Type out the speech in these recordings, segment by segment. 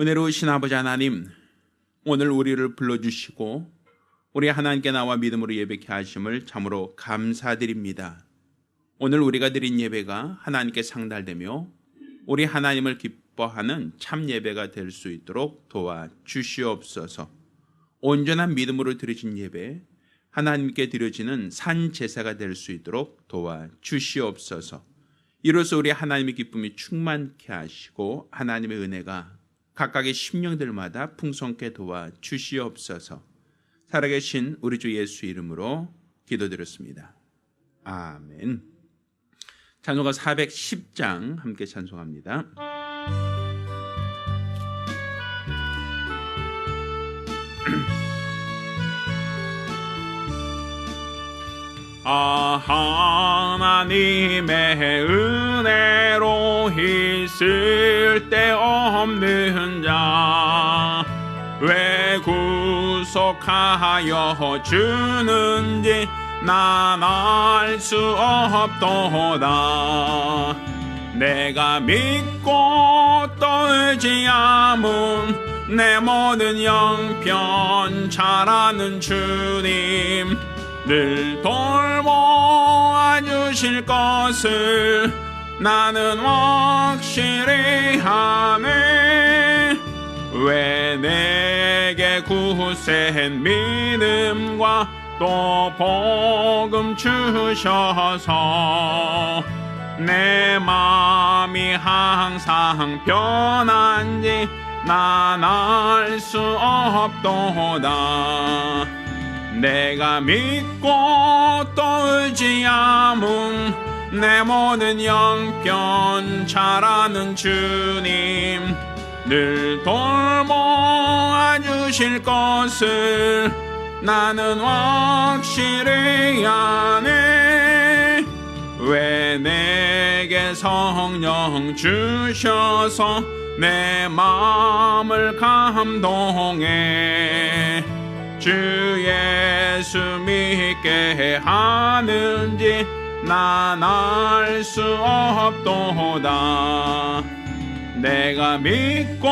은혜로우신 아버지 하나님, 오늘 우리를 불러주시고 우리 하나님께 나와 믿음으로 예배케 하심을 참으로 감사드립니다. 오늘 우리가 드린 예배가 하나님께 상달되며 우리 하나님을 기뻐하는 참 예배가 될 수 있도록 도와주시옵소서. 온전한 믿음으로 드려진 예배, 하나님께 드려지는 산 제사가 될 수 있도록 도와주시옵소서. 이로써 우리 하나님의 기쁨이 충만케 하시고 하나님의 은혜가 각각의 심령들마다 풍성케 도와주시옵소서. 살아계신 우리 주 예수 이름으로 기도드렸습니다. 아멘. 찬송가 410장 함께 찬송합니다. 하나님의 은혜로 있을 데 없는 자 왜 구속하여 주는지 난 알 수 없도다. 내가 믿고 또 의지함은 내 모든 영편 잘 아는 주님 늘 돌보아 주실 것을 나는 확실히 아네. 왜 내게 굳센 믿음과 또 복음 주셔서 내 마음이 항상 변한지 난 알 수 없도다. 내가 믿고 또 의지함은 내 모든 영편 잘 아는 주님 늘 돌보아 주실 것을 나는 확실히 아네. 왜 내게 성령 주셔서 내 마음을 감동해 주 예수 믿게 하는지 난 알 수 없도다. 내가 믿고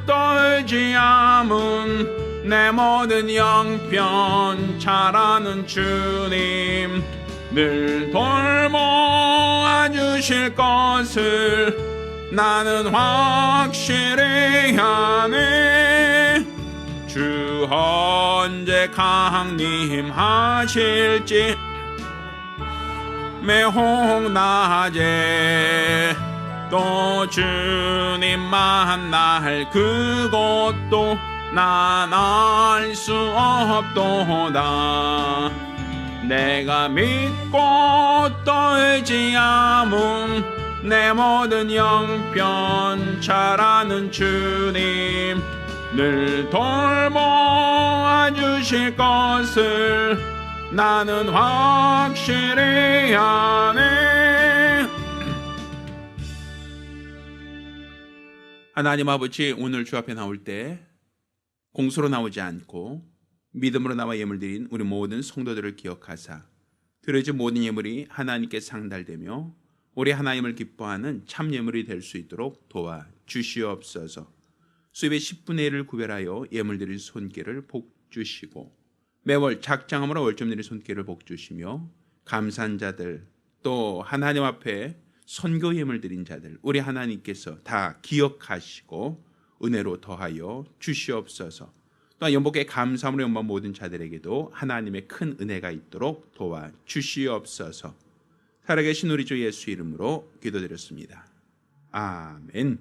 또 의지함은 내 모든 영편 잘 아는 주님 늘 돌보아 주실 것을 나는 확실히 아네. 주 언제 강림하실지 매혹 낮에 또 주님 만날 그것도 난 알 수 없도다. 내가 믿고 또 의지함은 내 모든 영편 잘 아는 주님 늘 돌보아 주실 것을 나는 확실히 아네. 하나님 아버지, 오늘 주 앞에 나올 때 공소로 나오지 않고 믿음으로 나와 예물 드린 우리 모든 성도들을 기억하사 드려진 모든 예물이 하나님께 상달되며 우리 하나님을 기뻐하는 참 예물이 될 수 있도록 도와주시옵소서. 수입의 10분의 1을 구별하여 예물 드릴 손길을 복주시고 매월 작정함으로 월점 드릴 손길을 복주시며 감사한 자들 또 하나님 앞에 선교 예물 드린 자들 우리 하나님께서 다 기억하시고 은혜로 더하여 주시옵소서. 또한 연복의 감사함으로 영광 모든 자들에게도 하나님의 큰 은혜가 있도록 도와주시옵소서. 살아계신 우리 주 예수 이름으로 기도드렸습니다. 아멘.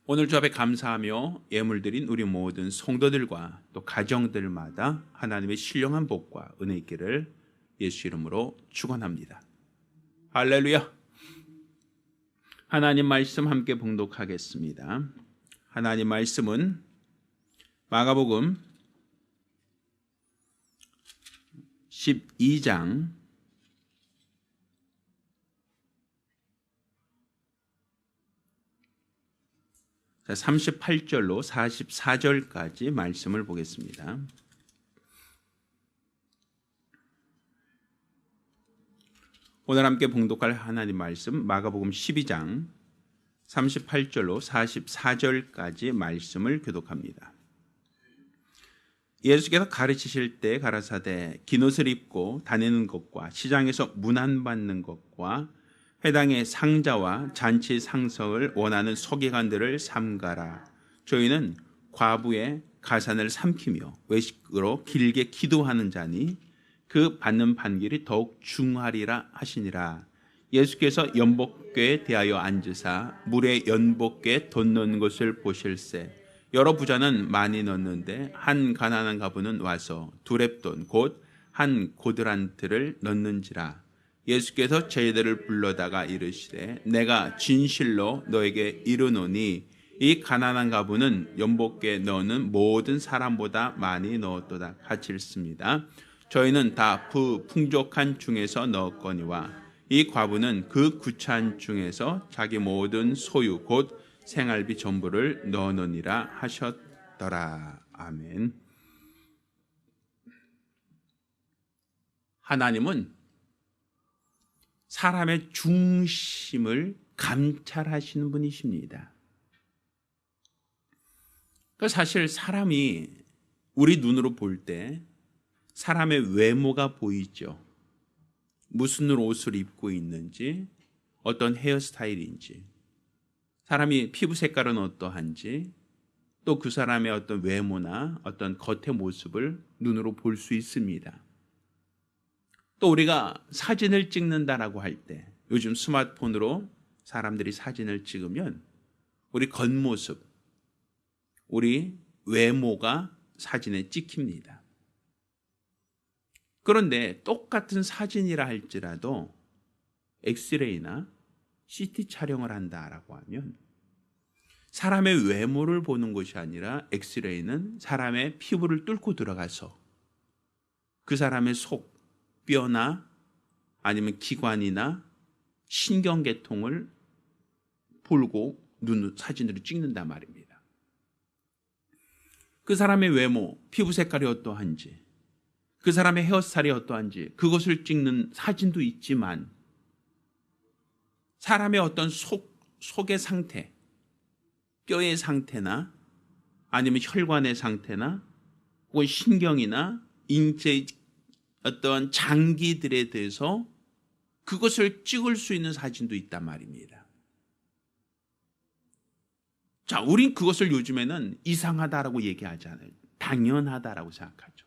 오늘 주 앞에 감사하며 예물 드린 우리 모든 성도들과 또 가정들마다 하나님의 신령한 복과 은혜 있기를 예수 이름으로 축원합니다. 할렐루야. 하나님 말씀 함께 봉독하겠습니다. 하나님 말씀은 마가복음 12장 38절로 44절까지 말씀을 보겠습니다. 오늘 함께 봉독할 하나님 말씀 마가복음 12장 38절로 44절까지 말씀을 교독합니다. 예수께서 가르치실 때 가라사대 긴 옷을 입고 다니는 것과 시장에서 문안받는 것과 회당의 상자와 잔치 상석을 원하는 서기관들을 삼가라. 저희는 과부의 가산을 삼키며 외식으로 길게 기도하는 자니 그 받는 판결이 더욱 중하리라 하시니라. 예수께서 연복궤에 대하여 앉으사 물에 연복궤에 돈 넣는 것을 보실세. 여러 부자는 많이 넣는데 한 가난한 가부는 와서 두 렙돈 곧 한 고드란트를 넣는지라. 예수께서 저희들을 불러다가 이르시되 내가 진실로 너에게 이르노니 이 가난한 가부는 연복궤에 넣는 모든 사람보다 많이 넣었도다. 같이 읽습니다. 저희는 다 풍족한 중에서 넣었거니와 이 과부는 그 구찬 중에서 자기 모든 소유 곧 생활비 전부를 넣어놓으니라 하셨더라. 아멘. 하나님은 사람의 중심을 감찰하시는 분이십니다. 사실 사람이 우리 눈으로 볼 때 사람의 외모가 보이죠. 무슨 옷을 입고 있는지, 어떤 헤어스타일인지, 사람이 피부 색깔은 어떠한지, 또 그 사람의 어떤 외모나 어떤 겉의 모습을 눈으로 볼 수 있습니다. 또 우리가 사진을 찍는다라고 할 때, 요즘 스마트폰으로 사람들이 사진을 찍으면 우리 겉모습, 우리 외모가 사진에 찍힙니다. 그런데 똑같은 사진이라 할지라도 엑스레이나 CT 촬영을 한다라고 하면 사람의 외모를 보는 것이 아니라 엑스레이는 사람의 피부를 뚫고 들어가서 그 사람의 속, 뼈나 아니면 기관이나 신경계통을 보고 사진으로 찍는단 말입니다. 그 사람의 외모, 피부 색깔이 어떠한지, 그 사람의 헤어스타일이 어떠한지 그것을 찍는 사진도 있지만 사람의 어떤 속의 상태, 뼈의 상태나 아니면 혈관의 상태나 혹은 신경이나 인체의 어떤 장기들에 대해서 그것을 찍을 수 있는 사진도 있단 말입니다. 자, 우린 그것을 요즘에는 이상하다라고 얘기하지 않아요. 당연하다라고 생각하죠.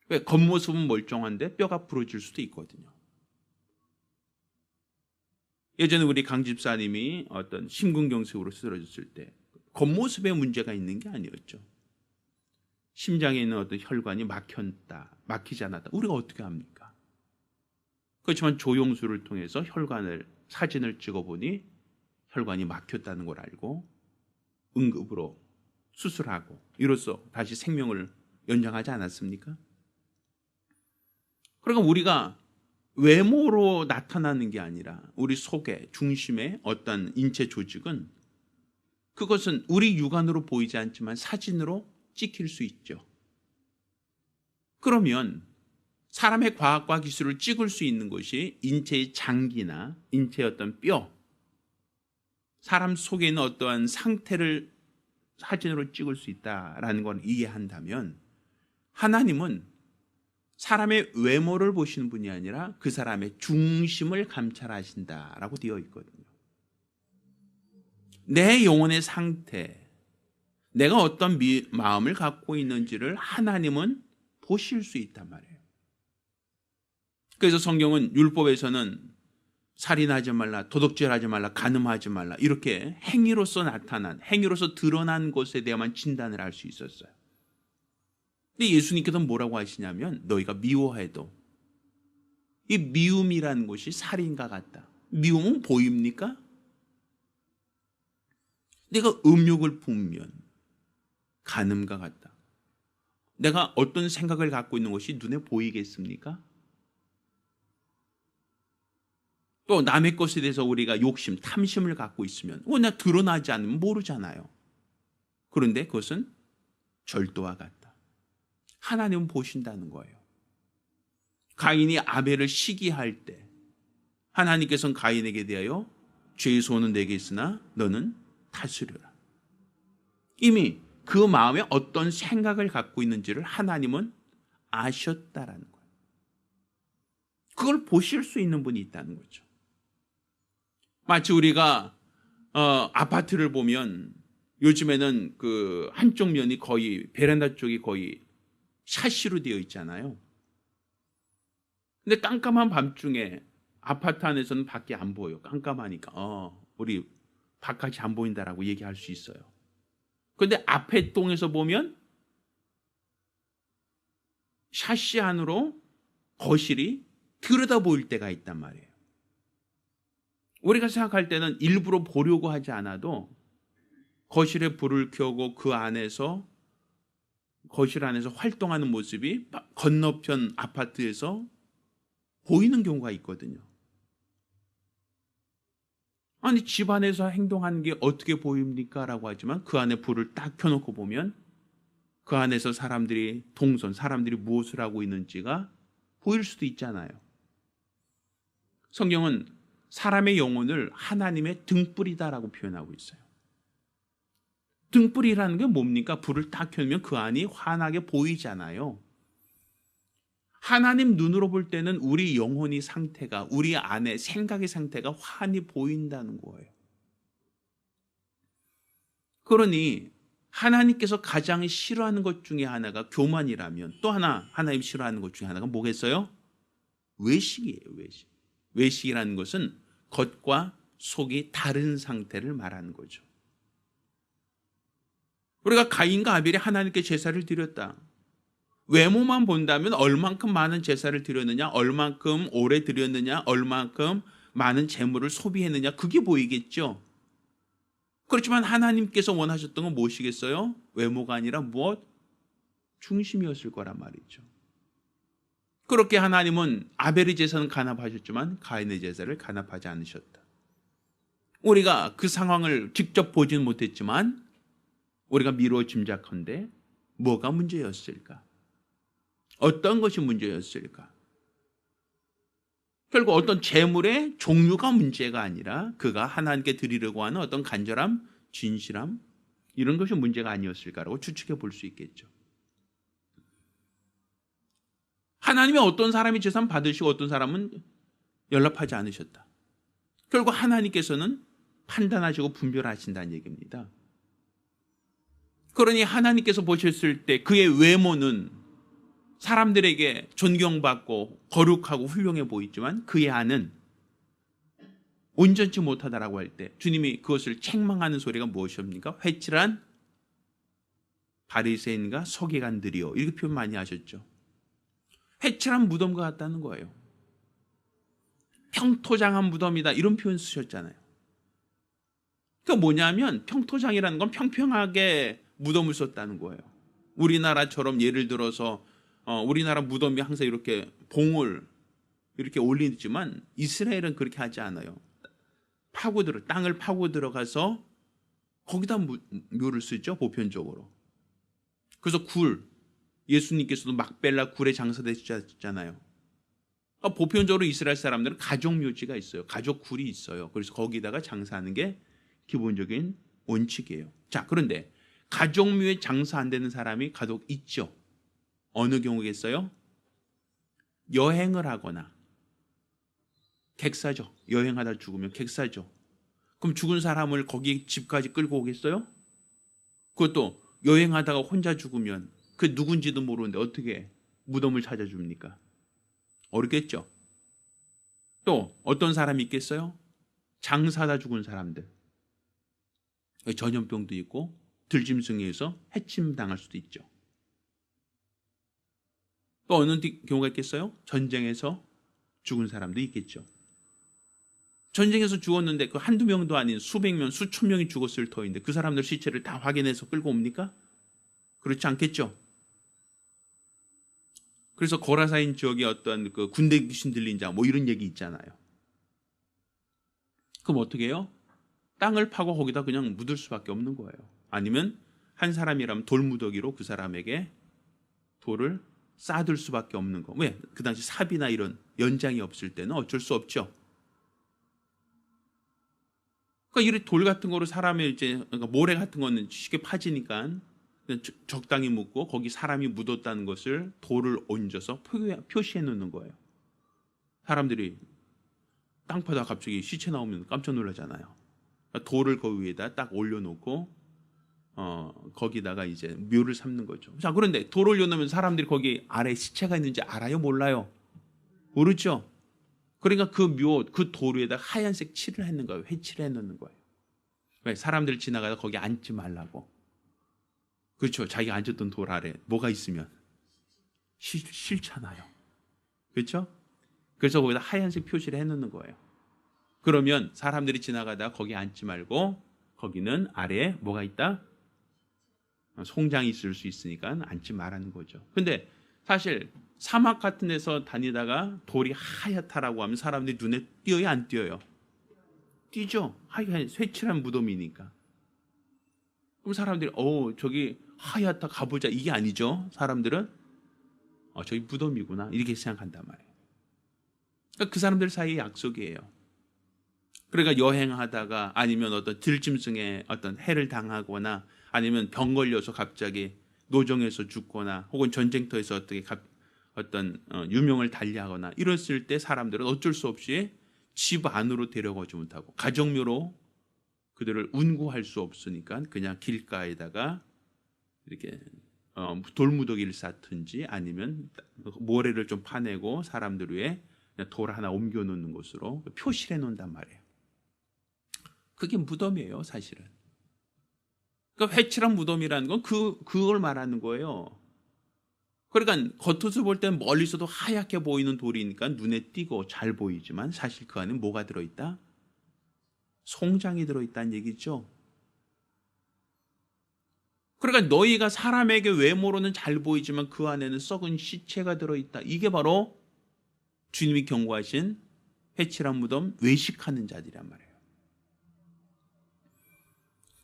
왜? 겉모습은 멀쩡한데 뼈가 부러질 수도 있거든요. 예전에 우리 강 집사님이 어떤 심근경색으로 쓰러졌을 때 겉모습에 문제가 있는 게 아니었죠. 심장에 있는 어떤 혈관이 막히지 않았다. 우리가 어떻게 합니까? 그렇지만 조영수를 통해서 사진을 찍어보니 혈관이 막혔다는 걸 알고 응급으로 수술하고 이로써 다시 생명을 연장하지 않았습니까? 그러니까 우리가 외모로 나타나는 게 아니라 우리 속에 중심의 어떤 인체 조직은 그것은 우리 육안으로 보이지 않지만 사진으로 찍힐 수 있죠. 그러면 사람의 과학과 기술을 찍을 수 있는 것이 인체의 장기나 인체의 어떤 뼈, 사람 속에 있는 어떠한 상태를 사진으로 찍을 수 있다라는 걸 이해한다면 하나님은 사람의 외모를 보시는 분이 아니라 그 사람의 중심을 감찰하신다라고 되어 있거든요. 내 영혼의 상태, 내가 어떤 마음을 갖고 있는지를 하나님은 보실 수 있단 말이에요. 그래서 성경은 율법에서는 살인하지 말라, 도둑질하지 말라, 간음하지 말라 이렇게 행위로서 드러난 것에 대해만 진단을 할 수 있었어요. 근데 예수님께서는 뭐라고 하시냐면 너희가 미워해도 이 미움이라는 것이 살인과 같다. 미움은 보입니까? 내가 음욕을 품으면 간음과 같다. 내가 어떤 생각을 갖고 있는 것이 눈에 보이겠습니까? 또 남의 것에 대해서 우리가 욕심, 탐심을 갖고 있으면 나 드러나지 않으면 모르잖아요. 그런데 그것은 절도와 같다. 하나님은 보신다는 거예요. 가인이 아벨을 시기할 때 하나님께서는 가인에게 대하여 죄의 소원은 내게 있으나 너는 다스려라. 이미 그 마음에 어떤 생각을 갖고 있는지를 하나님은 아셨다라는 거예요. 그걸 보실 수 있는 분이 있다는 거죠. 마치 우리가 아파트를 보면 요즘에는 그 한쪽 면이 거의 베란다 쪽이 거의 샤시로 되어 있잖아요. 근데 깜깜한 밤중에 아파트 안에서는 밖이 안 보여. 깜깜하니까 우리 바깥이 안 보인다라고 얘기할 수 있어요. 그런데 앞에 동에서 보면 샤시 안으로 거실이 들여다 보일 때가 있단 말이에요. 우리가 생각할 때는 일부러 보려고 하지 않아도 거실에 불을 켜고 그 안에서 거실 안에서 활동하는 모습이 건너편 아파트에서 보이는 경우가 있거든요. 아니 집 안에서 행동하는 게 어떻게 보입니까? 라고 하지만 그 안에 불을 딱 켜놓고 보면 그 안에서 사람들이 무엇을 하고 있는지가 보일 수도 있잖아요. 성경은 사람의 영혼을 하나님의 등불이다라고 표현하고 있어요. 등불이라는 게 뭡니까? 불을 딱 켜면 그 안이 환하게 보이잖아요. 하나님 눈으로 볼 때는 우리 영혼의 상태가, 우리 안에 생각의 상태가 환히 보인다는 거예요. 그러니 하나님께서 가장 싫어하는 것 중에 하나가 교만이라면 또 하나님 싫어하는 것 중에 하나가 뭐겠어요? 외식이에요. 외식. 외식이라는 것은 겉과 속이 다른 상태를 말하는 거죠. 우리가 가인과 아벨이 하나님께 제사를 드렸다. 외모만 본다면 얼만큼 많은 제사를 드렸느냐, 얼만큼 오래 드렸느냐, 얼만큼 많은 재물을 소비했느냐, 그게 보이겠죠. 그렇지만 하나님께서 원하셨던 건 무엇이겠어요? 외모가 아니라 무엇? 중심이었을 거란 말이죠. 그렇게 하나님은 아벨의 제사는 간합하셨지만 가인의 제사를 간합하지 않으셨다. 우리가 그 상황을 직접 보지는 못했지만 우리가 미루어 짐작컨대 뭐가 문제였을까? 어떤 것이 문제였을까? 결국 어떤 재물의 종류가 문제가 아니라 그가 하나님께 드리려고 하는 어떤 간절함, 진실함 이런 것이 문제가 아니었을까라고 추측해 볼 수 있겠죠. 하나님이 어떤 사람이 제사 받으시고 어떤 사람은 연락하지 않으셨다. 결국 하나님께서는 판단하시고 분별하신다는 얘기입니다. 그러니 하나님께서 보셨을 때 그의 외모는 사람들에게 존경받고 거룩하고 훌륭해 보이지만 그의 안은 온전치 못하다라고 할 때 주님이 그것을 책망하는 소리가 무엇입니까? 회칠한 바리새인과 서기관들이요. 이렇게 표현 많이 하셨죠. 회칠한 무덤과 같다는 거예요. 평토장한 무덤이다 이런 표현 쓰셨잖아요. 그러니까 뭐냐면 평토장이라는 건 평평하게 무덤을 썼다는 거예요. 우리나라처럼 예를 들어서 우리나라 무덤이 항상 이렇게 봉을 이렇게 올리지만 이스라엘은 그렇게 하지 않아요. 땅을 파고 들어가서 거기다 묘를 쓰죠, 보편적으로. 그래서 예수님께서도 막벨라 굴에 장사되셨잖아요. 그러니까 보편적으로 이스라엘 사람들은 가족 묘지가 있어요. 가족 굴이 있어요. 그래서 거기다가 장사하는 게 기본적인 원칙이에요. 자, 그런데 가족 묘에 장사 안 되는 사람이 가족 있죠. 어느 경우겠어요? 여행을 하거나 객사죠. 여행하다 죽으면 객사죠. 그럼 죽은 사람을 거기 집까지 끌고 오겠어요? 그것도 여행하다가 혼자 죽으면 그 누군지도 모르는데 어떻게 무덤을 찾아줍니까? 어렵겠죠. 또 어떤 사람이 있겠어요? 장사하다 죽은 사람들. 전염병도 있고 들짐승에서 해침당할 수도 있죠. 또 어느 경우가 있겠어요? 전쟁에서 죽은 사람도 있겠죠. 전쟁에서 죽었는데 그 한두 명도 아닌 수백 명, 수천 명이 죽었을 터인데 그 사람들 시체를 다 확인해서 끌고 옵니까? 그렇지 않겠죠. 그래서 고라사인 지역에 어떤 그 군대 귀신 들린 자 뭐 이런 얘기 있잖아요. 그럼 어떻게 해요? 땅을 파고 거기다 그냥 묻을 수밖에 없는 거예요. 아니면 한 사람이라면 돌무더기로 그 사람에게 돌을 쌓아둘 수밖에 없는 거. 왜? 그 당시 삽이나 이런 연장이 없을 때는 어쩔 수 없죠. 그러니까 이렇게 돌 같은 거로 사람의 이제 그러니까 모래 같은 거는 쉽게 파지니까 그냥 적당히 묻고 거기 사람이 묻었다는 것을 돌을 얹어서 표시해 놓는 거예요. 사람들이 땅 파다 갑자기 시체 나오면 깜짝 놀라잖아요. 그러니까 돌을 그 위에다 딱 올려놓고 거기다가 이제 묘를 삼는 거죠. 자, 그런데 돌 올려놓으면 사람들이 거기 아래 시체가 있는지 알아요? 몰라요? 모르죠. 그러니까 그 묘, 그 돌 위에다 하얀색 칠을 했는 거예요. 회칠을 해놓는 거예요. 왜? 사람들 지나가다 거기 앉지 말라고. 그렇죠. 자기가 앉았던 돌 아래 뭐가 있으면 싫잖아요. 그렇죠? 그래서 거기다 하얀색 표시를 해놓는 거예요. 그러면 사람들이 지나가다 거기 앉지 말고 거기는 아래에 뭐가 있다? 송장이 있을 수 있으니까 앉지 말라는 거죠. 근데 사실 사막 같은 데서 다니다가 돌이 하얗다라고 하면 사람들이 눈에 띄어요, 안 띄어요? 띄죠. 하얀 회칠한 무덤이니까. 그럼 사람들이 저기 하얗다 가보자 이게 아니죠. 사람들은 저기 무덤이구나 이렇게 생각한단 말이에요. 그러니까 그 사람들 사이의 약속이에요. 그러니까 여행하다가 아니면 어떤 들짐승에 어떤 해를 당하거나 아니면 병 걸려서 갑자기 노정에서 죽거나 혹은 전쟁터에서 어떤 유명을 달리하거나 이랬을 때 사람들은 어쩔 수 없이 집 안으로 데려가지 못하고 가정묘로 그들을 운구할 수 없으니까 그냥 길가에다가 이렇게 돌무더기를 쌓든지 아니면 모래를 좀 파내고 사람들 위에 돌 하나 옮겨 놓는 곳으로 표시해 놓는단 말이에요. 그게 무덤이에요, 사실은. 그러니까 회칠한 무덤이라는 건 그걸 말하는 거예요. 그러니까 겉옷을 볼 때는 멀리서도 하얗게 보이는 돌이니까 눈에 띄고 잘 보이지만 사실 그 안에 뭐가 들어있다? 송장이 들어있다는 얘기죠. 그러니까 너희가 사람에게 외모로는 잘 보이지만 그 안에는 썩은 시체가 들어있다. 이게 바로 주님이 경고하신 회칠한 무덤 외식하는 자들이란 말이에요.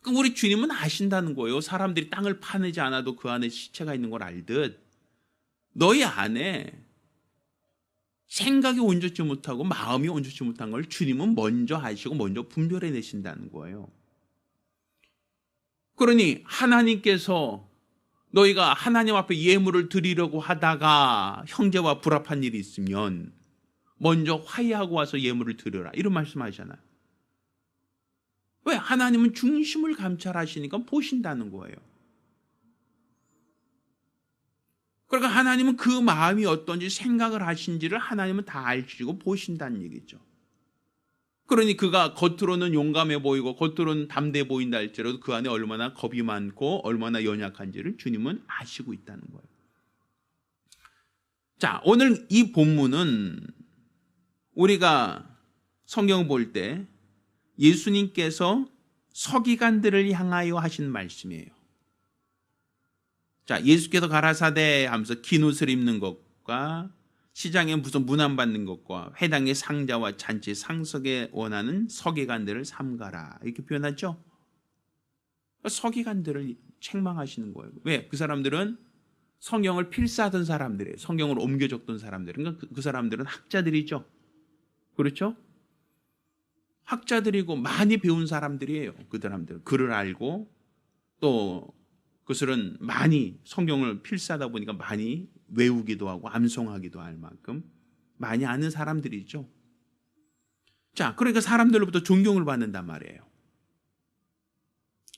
그러니까 우리 주님은 아신다는 거예요. 사람들이 땅을 파내지 않아도 그 안에 시체가 있는 걸 알듯 너희 안에 생각이 온전치 못하고 마음이 온전치 못한 걸 주님은 먼저 아시고 먼저 분별해 내신다는 거예요. 그러니 하나님께서 너희가 하나님 앞에 예물을 드리려고 하다가 형제와 불합한 일이 있으면 먼저 화해하고 와서 예물을 드려라 이런 말씀하시잖아요. 왜? 하나님은 중심을 감찰하시니까 보신다는 거예요. 그러니까 하나님은 그 마음이 어떤지 생각을 하신지를 하나님은 다 알시고 보신다는 얘기죠. 그러니 그가 겉으로는 용감해 보이고 겉으로는 담대해 보인다 할지라도 그 안에 얼마나 겁이 많고 얼마나 연약한지를 주님은 아시고 있다는 거예요. 자, 오늘 이 본문은 우리가 성경을 볼 때 예수님께서 서기관들을 향하여 하신 말씀이에요. 자, 예수께서 가라사대 하면서 긴 옷을 입는 것과 시장에 무슨 문안 받는 것과 회당의 상자와 잔치 상석에 원하는 서기관들을 삼가라 이렇게 표현하죠. 서기관들을 책망하시는 거예요. 왜? 그 사람들은 성경을 필사하던 사람들이에요. 성경을 옮겨 적던 사람들. 그러니까 그 사람들은 학자들이죠. 그렇죠? 학자들이고 많이 배운 사람들이에요. 그 사람들 글을 알고 또 그것은 많이 성경을 필사하다 보니까 많이 외우기도 하고 암송하기도 할 만큼 많이 아는 사람들이죠. 자, 그러니까 사람들로부터 존경을 받는단 말이에요.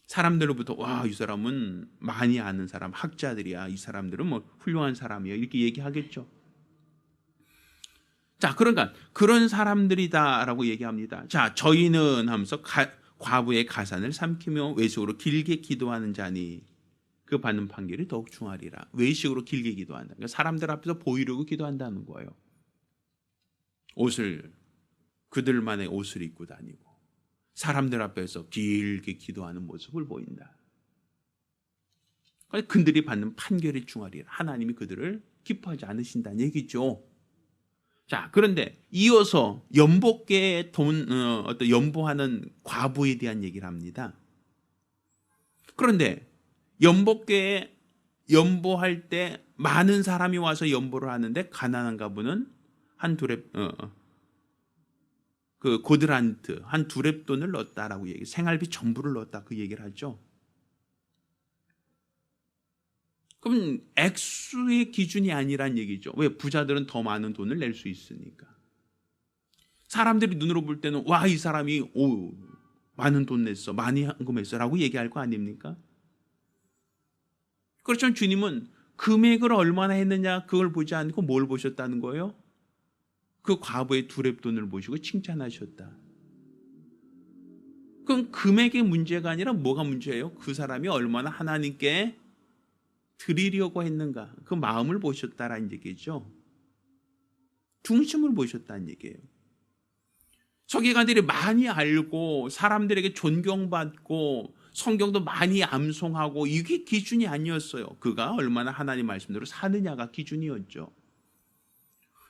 사람들로부터 와, 이 사람은 많이 아는 사람, 학자들이야. 이 사람들은 뭐 훌륭한 사람이야. 이렇게 얘기하겠죠. 자, 그러니까 그런 사람들이다라고 얘기합니다. 자, 저희는 하면서 과부의 가산을 삼키며 외식으로 길게 기도하는 자니 그 받는 판결이 더욱 중하리라. 외식으로 길게 기도한다. 그러니까 사람들 앞에서 보이려고 기도한다는 거예요. 그들만의 옷을 입고 다니고 사람들 앞에서 길게 기도하는 모습을 보인다. 그러니까 그들이 받는 판결이 중하리라. 하나님이 그들을 기뻐하지 않으신다는 얘기죠. 자, 그런데 이어서 연복계에 어떤 연보하는 과부에 대한 얘기를 합니다. 그런데 연복계에 연보할 때 많은 사람이 와서 연보를 하는데 가난한 과부는 한 둘에 그 고드란트 한 2렙돈을 넣었다라고 얘기, 생활비 전부를 넣었다 그 얘기를 하죠. 그럼 액수의 기준이 아니란 얘기죠. 왜? 부자들은 더 많은 돈을 낼 수 있으니까. 사람들이 눈으로 볼 때는 와, 이 사람이 많은 돈 냈어, 많이 헌금했어 라고 얘기할 거 아닙니까? 그렇지만 주님은 금액을 얼마나 했느냐 그걸 보지 않고 뭘 보셨다는 거예요? 그 과부의 2렙돈을 보시고 칭찬하셨다. 그럼 금액의 문제가 아니라 뭐가 문제예요? 그 사람이 얼마나 하나님께 드리려고 했는가, 그 마음을 보셨다라는 얘기죠. 중심을 보셨다는 얘기예요. 서기관들이 많이 알고 사람들에게 존경받고 성경도 많이 암송하고 이게 기준이 아니었어요. 그가 얼마나 하나님 말씀대로 사느냐가 기준이었죠.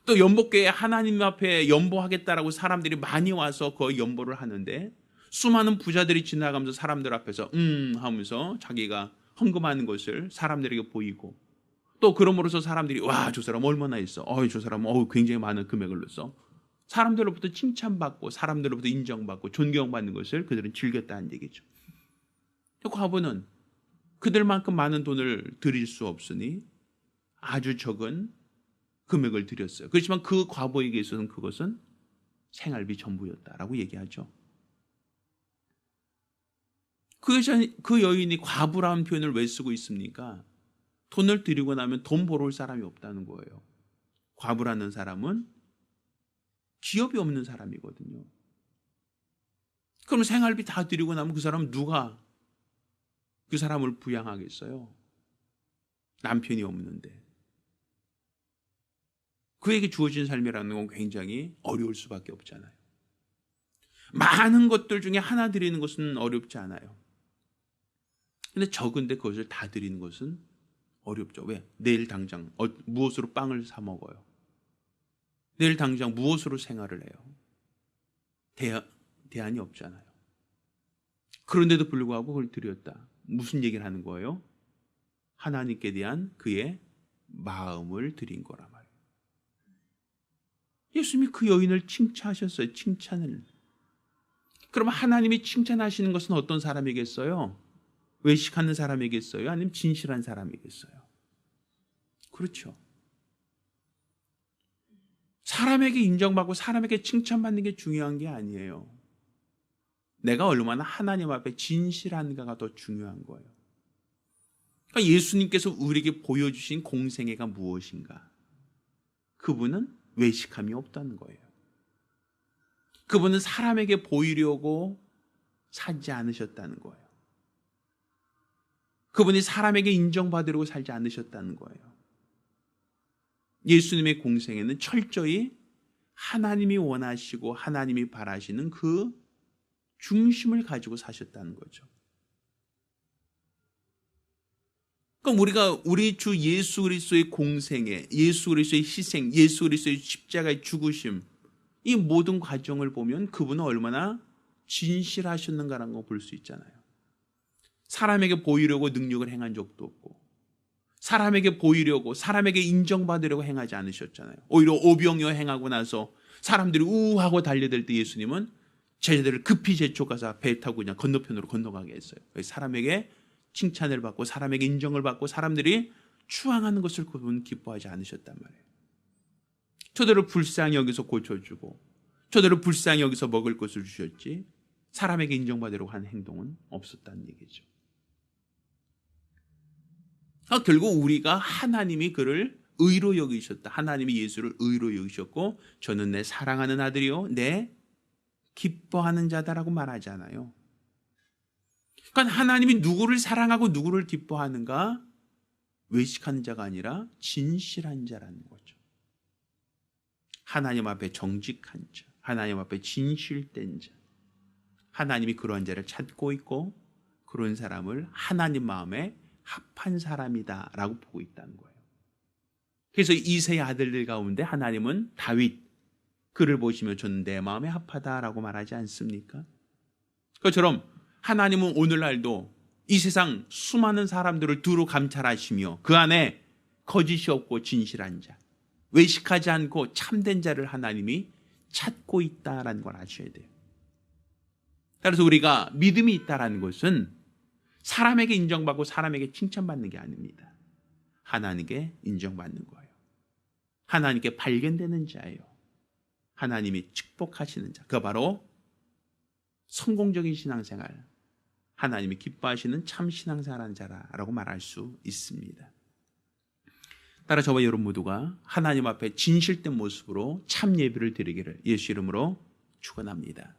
또 연복교회 하나님 앞에 연보하겠다라고 사람들이 많이 와서 그 연보를 하는데 수많은 부자들이 지나가면서 사람들 앞에서 하면서 자기가 헌금하는 것을 사람들에게 보이고, 또 그럼으로써 사람들이 와, 저 사람 얼마나 있어, 저 사람은 굉장히 많은 금액을 넣었어, 사람들로부터 칭찬받고 사람들로부터 인정받고 존경받는 것을 그들은 즐겼다는 얘기죠. 과부는 그들만큼 많은 돈을 드릴 수 없으니 아주 적은 금액을 드렸어요. 그렇지만 그 과부에게 있어서는 그것은 생활비 전부였다라고 얘기하죠. 그 여인이 과부라는 표현을 왜 쓰고 있습니까? 돈을 드리고 나면 돈 벌어올 사람이 없다는 거예요. 과부라는 사람은 기업이 없는 사람이거든요. 그럼 생활비 다 드리고 나면 그 사람은 누가 그 사람을 부양하겠어요? 남편이 없는데. 그에게 주어진 삶이라는 건 굉장히 어려울 수밖에 없잖아요. 많은 것들 중에 하나 드리는 것은 어렵지 않아요. 근데 적은데 그것을 다 드리는 것은 어렵죠. 왜? 내일 당장 무엇으로 빵을 사 먹어요? 내일 당장 무엇으로 생활을 해요? 대안이 없잖아요. 그런데도 불구하고 그걸 드렸다. 무슨 얘기를 하는 거예요? 하나님께 대한 그의 마음을 드린 거란 말이에요. 예수님이 그 여인을 칭찬하셨어요. 칭찬을. 그러면 하나님이 칭찬하시는 것은 어떤 사람이겠어요? 외식하는 사람이겠어요? 아니면 진실한 사람이겠어요? 그렇죠. 사람에게 인정받고 사람에게 칭찬받는 게 중요한 게 아니에요. 내가 얼마나 하나님 앞에 진실한가가 더 중요한 거예요. 그러니까 예수님께서 우리에게 보여주신 공생애가 무엇인가? 그분은 외식함이 없다는 거예요. 그분은 사람에게 보이려고 살지 않으셨다는 거예요. 그분이 사람에게 인정받으려고 살지 않으셨다는 거예요. 예수님의 공생애는 철저히 하나님이 원하시고 하나님이 바라시는 그 중심을 가지고 사셨다는 거죠. 그럼 우리 주 예수 그리스도의 공생애, 예수 그리스도의 희생, 예수 그리스도의 십자가의 죽으심, 이 모든 과정을 보면 그분은 얼마나 진실하셨는가라는 걸 볼 수 있잖아요. 사람에게 보이려고 능력을 행한 적도 없고, 사람에게 보이려고, 사람에게 인정받으려고 행하지 않으셨잖아요. 오히려 오병이어 행하고 나서 사람들이 우하고 달려들 때 예수님은 제자들을 급히 재촉하사 배 타고 그냥 건너편으로 건너가게 했어요. 사람에게 칭찬을 받고 사람에게 인정을 받고 사람들이 추앙하는 것을 그분은 기뻐하지 않으셨단 말이에요. 저들을 불쌍히 여기서 고쳐주고 저들을 불쌍히 여기서 먹을 것을 주셨지 사람에게 인정받으려고 하는 행동은 없었다는 얘기죠. 결국 우리가 하나님이 그를 의로 여기셨다. 하나님이 예수를 의로 여기셨고 저는 내 사랑하는 아들이요 내 기뻐하는 자다라고 말하잖아요. 그러니까 하나님이 누구를 사랑하고 누구를 기뻐하는가? 외식하는 자가 아니라 진실한 자라는 거죠. 하나님 앞에 정직한 자, 하나님 앞에 진실된 자, 하나님이 그러한 자를 찾고 있고 그런 사람을 하나님 마음에 합한 사람이다 라고 보고 있다는 거예요. 그래서 이새의 아들들 가운데 하나님은 다윗, 그를 보시며 저는 내 마음에 합하다라고 말하지 않습니까? 그것처럼 하나님은 오늘날도 이 세상 수많은 사람들을 두루 감찰하시며 그 안에 거짓이 없고 진실한 자, 외식하지 않고 참된 자를 하나님이 찾고 있다라는 걸 아셔야 돼요. 따라서 우리가 믿음이 있다라는 것은 사람에게 인정받고 사람에게 칭찬받는 게 아닙니다. 하나님께 인정받는 거예요. 하나님께 발견되는 자예요. 하나님이 축복하시는 자. 그가 바로 성공적인 신앙생활, 하나님이 기뻐하시는 참 신앙생활하는 자라고 말할 수 있습니다. 따라 저와 여러분 모두가 하나님 앞에 진실된 모습으로 참 예배를 드리기를 예수 이름으로 축원합니다.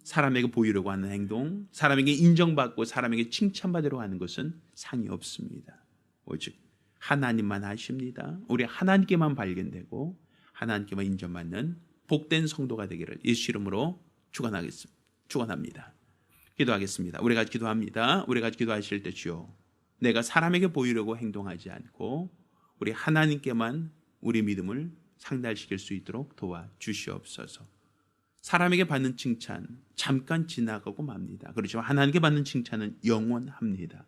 사람에게 보이려고 하는 행동, 사람에게 인정받고 사람에게 칭찬받으려고 하는 것은 상이 없습니다. 오직 하나님만 하십니다. 우리 하나님께만 발견되고 하나님께만 인정받는 복된 성도가 되기를 예수 이름으로 축원합니다. 기도하겠습니다. 우리가 기도합니다. 우리가 기도하실 때 주여, 내가 사람에게 보이려고 행동하지 않고 우리 하나님께만 우리 믿음을 상달시킬 수 있도록 도와주시옵소서. 사람에게 받는 칭찬 잠깐 지나가고 맙니다. 그렇지만 하나님께 받는 칭찬은 영원합니다.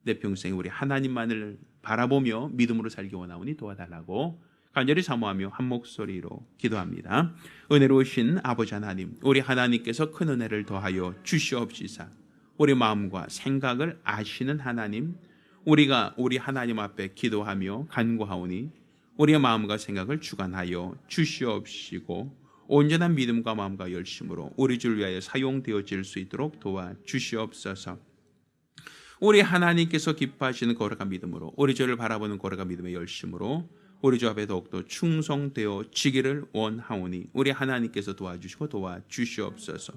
내 평생에 우리 하나님만을 바라보며 믿음으로 살기 원하오니 도와달라고 간절히 사모하며 한 목소리로 기도합니다. 은혜로우신 아버지 하나님, 우리 하나님께서 큰 은혜를 더하여 주시옵시사. 우리 마음과 생각을 아시는 하나님, 우리가 우리 하나님 앞에 기도하며 간구하오니 우리의 마음과 생각을 주관하여 주시옵시고 온전한 믿음과 마음과 열심으로 우리 주를 위하여 사용되어질 수 있도록 도와주시옵소서. 우리 하나님께서 기뻐하시는 거룩한 믿음으로 우리 주를 바라보는 거룩한 믿음의 열심으로 우리 주 앞에 더욱더 충성되어 지기를 원하오니 우리 하나님께서 도와주시고 도와주시옵소서.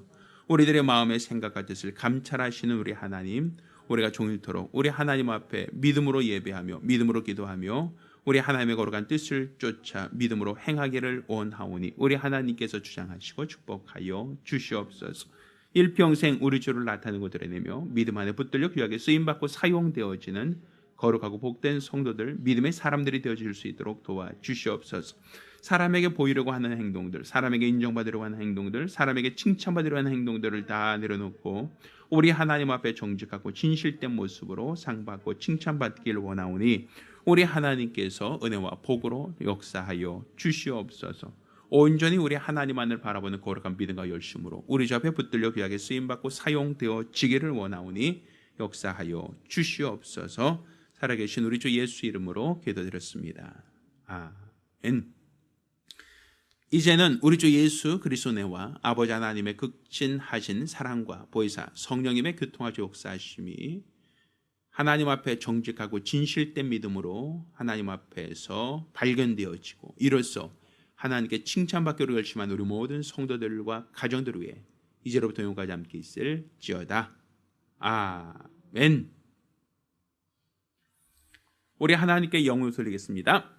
우리들의 마음의 생각과 뜻을 감찰하시는 우리 하나님, 우리가 종일토록 우리 하나님 앞에 믿음으로 예배하며 믿음으로 기도하며 우리 하나님의 거룩한 뜻을 쫓아 믿음으로 행하기를 원하오니 우리 하나님께서 주장하시고 축복하여 주시옵소서. 일평생 우리 주를 나타내고 드러내며 믿음 안에 붙들려 귀하게 쓰임받고 사용되어지는 거룩하고 복된 성도들, 믿음의 사람들이 되어질 수 있도록 도와주시옵소서. 사람에게 보이려고 하는 행동들, 사람에게 인정받으려고 하는 행동들, 사람에게 칭찬받으려고 하는 행동들을 다 내려놓고 우리 하나님 앞에 정직하고 진실된 모습으로 상받고 칭찬받기를 원하오니 우리 하나님께서 은혜와 복으로 역사하여 주시옵소서. 온전히 우리 하나님만을 바라보는 거룩한 믿음과 열심으로 우리 주 앞에 붙들려 귀하게 쓰임받고 사용되어지기를 원하오니 역사하여 주시옵소서. 살아계신 우리 주 예수 이름으로 기도드렸습니다. 아멘. 이제는 우리 주 예수 그리스도 은혜와 아버지 하나님의 극진하신 사랑과 보혜사 성령님의 교통하시고 역사하심이 하나님 앞에 정직하고 진실된 믿음으로 하나님 앞에서 발견되어지고 이로써 하나님께 칭찬받기로 결심한 우리 모든 성도들과 가정들을 위해 이제로부터 영원까지 함께 있을지어다. 아멘. 우리 하나님께 영광을 돌리겠습니다.